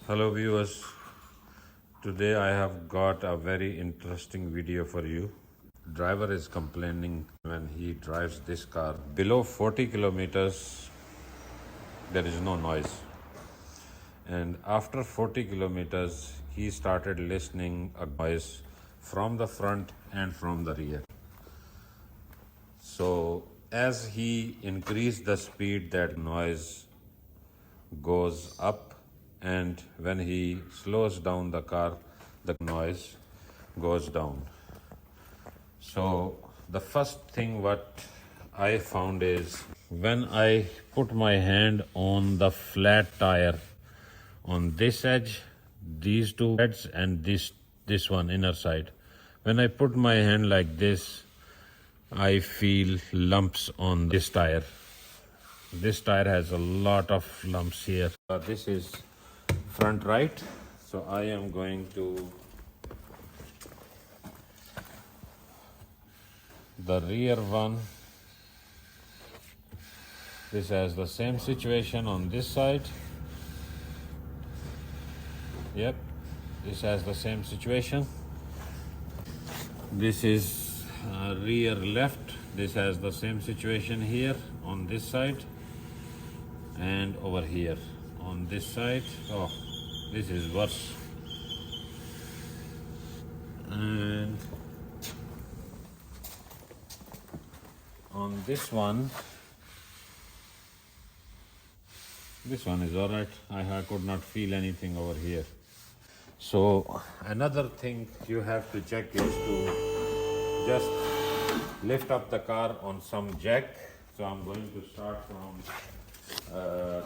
Hello viewers, today I have got a very interesting video for you. Driver is complaining when he drives this car below 40 kilometers there is no noise, and after 40 kilometers he started listening a noise from the front and from the rear. So as he increased the speed, that noise goes up, and when he slows down the car the noise goes down. So the first thing what I found is when I put my hand on the flat tire on this edge, these two heads, and this one inner side, when I put my hand like this, I feel lumps on this tire. This tire has a lot of lumps here. This is front right, so I am going to the rear one. This has the same situation on this side. Yep, this has the same situation. This is rear left. This has the same situation here on this side, and over here on this side. Oh, this is worse. And on this one is all right. I could not feel anything over here. So another thing you have to check is to just lift up the car on some jack. So I'm going to start from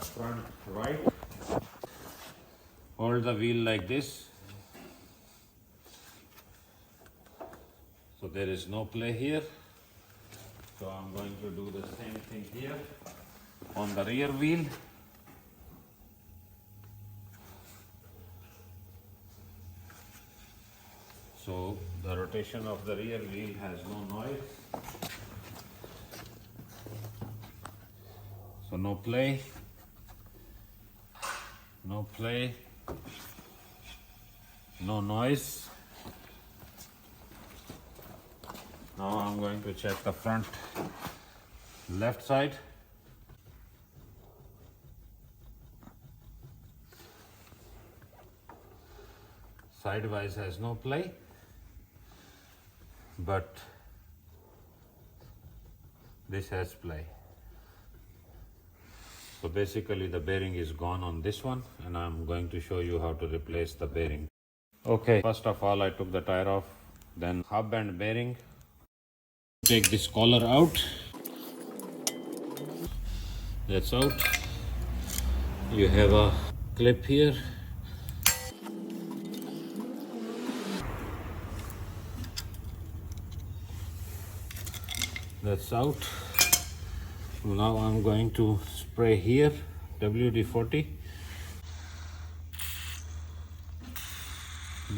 front right. Hold the wheel like this. So there is no play here. So I'm going to do the same thing here on the rear wheel. So the rotation of the rear wheel has no noise. So no play, no noise. Now I'm going to check the front left side. Sidewise has no play, but this has play. So basically the bearing is gone on this one, and I'm going to show you how to replace the bearing. Okay, first of all I took the tire off, then hub and bearing. Take this collar out. That's out. You have a clip here. That's out. Now I'm going to spray here WD-40.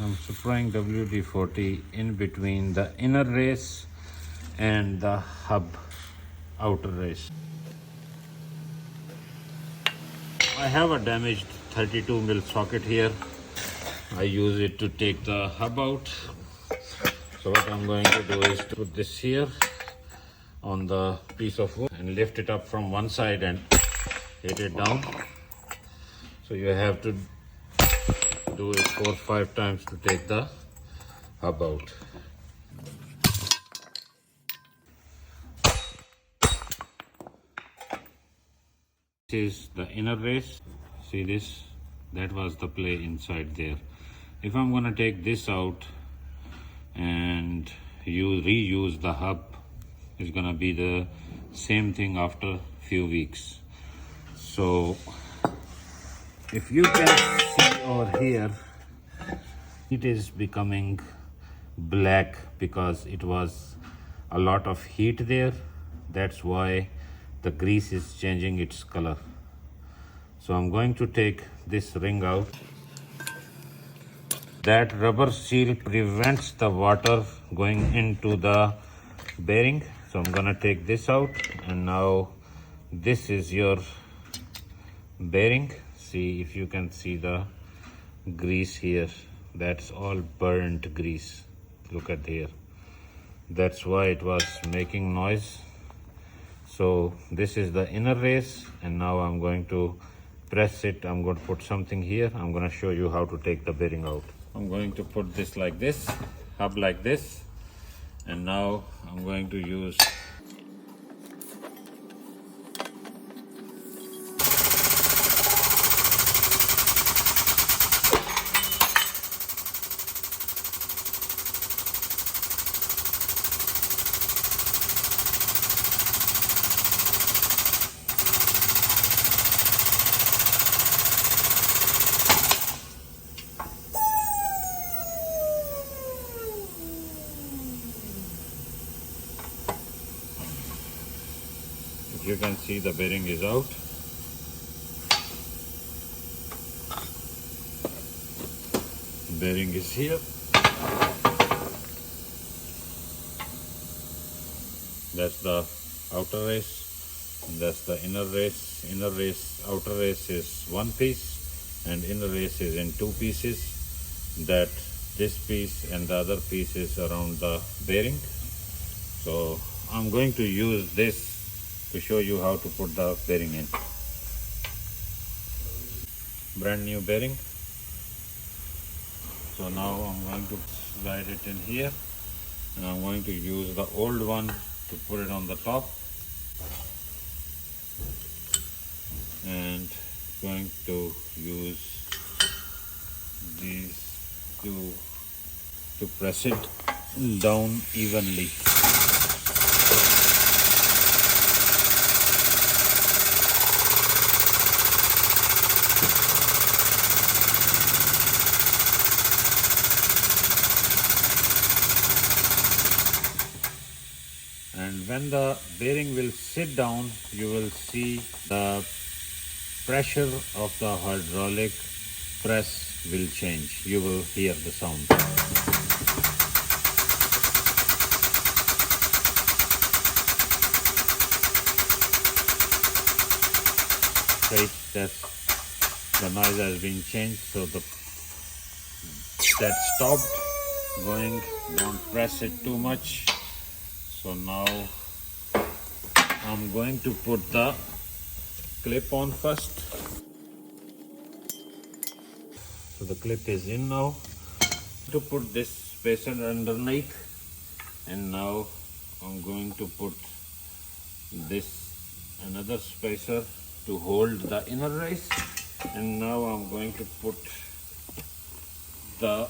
I'm spraying WD-40 in between the inner race and the hub outer race. I have a damaged 32 mil socket here. I use it to take the hub out. So what I'm going to do is to put this here on the piece of wood and lift it up from one side and hit it down. So you have to do it 4 or 5 times to take the hub out. This is the inner race. See this? That was the play inside there. If I'm gonna take this out and reuse the hub, it's gonna be the same thing after few weeks. So if you can see over here, it is becoming black because it was a lot of heat there. That's why the grease is changing its color. So I'm going to take this ring out. That rubber seal prevents the water going into the bearing. So I'm gonna take this out, and now this is your bearing. See if you can see the grease here. That's all burnt grease. Look at here. That's why it was making noise. So this is the inner race, and now I'm going to press it. I'm going to put something here. I'm going to show you how to take the bearing out. I'm going to put this like this, hub like this, and now I'm going to use you can see the bearing is out. Bearing is here. That's the outer race, and that's the inner race. Inner race, outer race is one piece, and inner race is in two pieces. That this piece and the other piece is around the bearing. So I'm going to use this to show you how to put the bearing in. Brand new bearing. So now I'm going to slide it in here, and I'm going to use the old one to put it on the top, and going to use these two to press it down evenly. And when the bearing will sit down, you will see the pressure of the hydraulic press will change. You will hear the sound. Right, the noise has been changed, so that stopped going. Don't press it too much. So now I'm going to put the clip on first. So the clip is in now. To put this spacer underneath, and now I'm going to put this another spacer to hold the inner race, and now I'm going to put the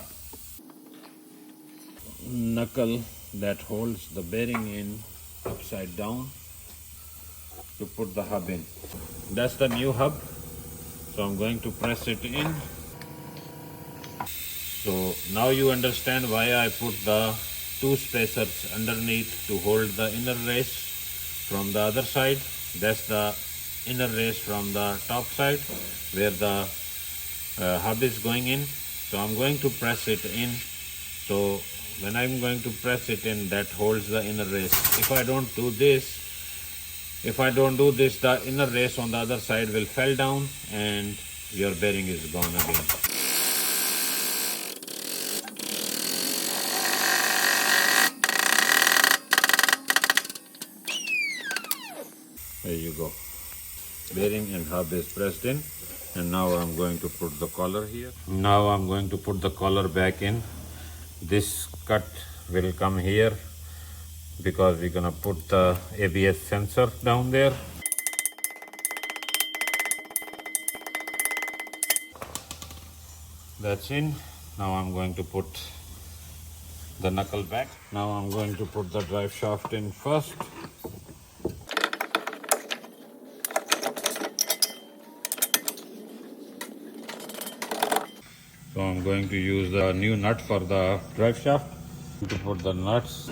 knuckle that holds the bearing in upside down to put the hub in. That's the new hub. So I'm going to press it in. So now you understand why I put the two spacers underneath to hold the inner race from the other side. That's the inner race from the top side where the hub is going in. So I'm going to press it in. So when I'm going to press it in, that holds the inner race. If I don't do this, the inner race on the other side will fall down and your bearing is gone again. There you go. Bearing and hub is pressed in, and now I'm going to put the collar here. Now I'm going to put the collar back in. This cut will come here because we're gonna put the ABS sensor down there. That's in. Now I'm going to put the knuckle back. Now I'm going to put the drive shaft in first. So I'm going to use the new nut for the drive shaft to put the nuts.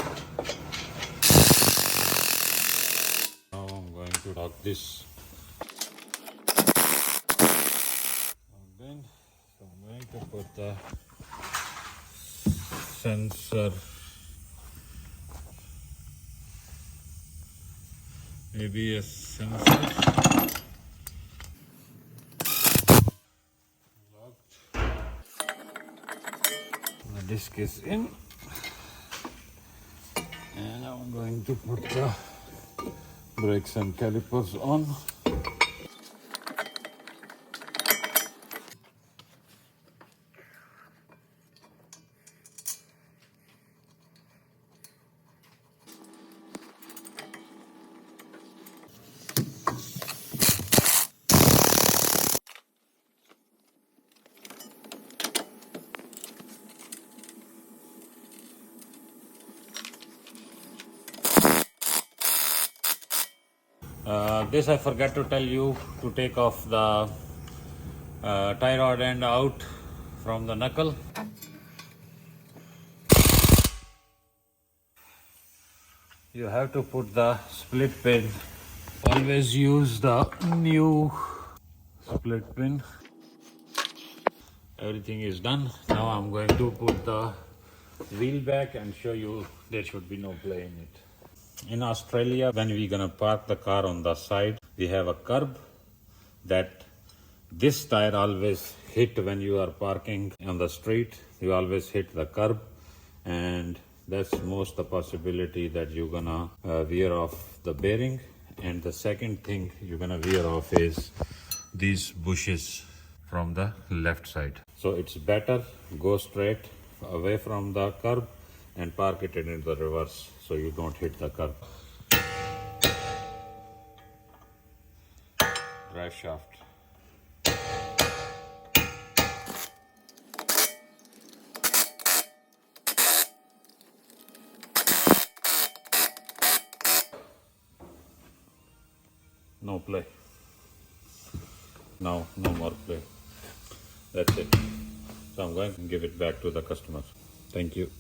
Now I'm going to lock this again. So I'm going to put the sensor, ABS sensor. Locked. disc is in, and I'm going to put the brakes and calipers on. This I forgot to tell you to take off the tie rod end out from the knuckle. You have to put the split pin. Always use the new split pin. Everything is done. Now I'm going to put the wheel back and show you there should be no play in it. In Australia, when we're gonna park the car on the side, we have a curb that this tire always hit when you are parking on the street. You always hit the curb, and that's most the possibility that you're gonna veer off the bearing. And the second thing you're gonna veer off is these bushes from the left side. So it's better go straight away from the curb and park it in the reverse so you don't hit the curb. Drive shaft. No play. Now, no more play. That's it. So I'm going to give it back to the customers. Thank you.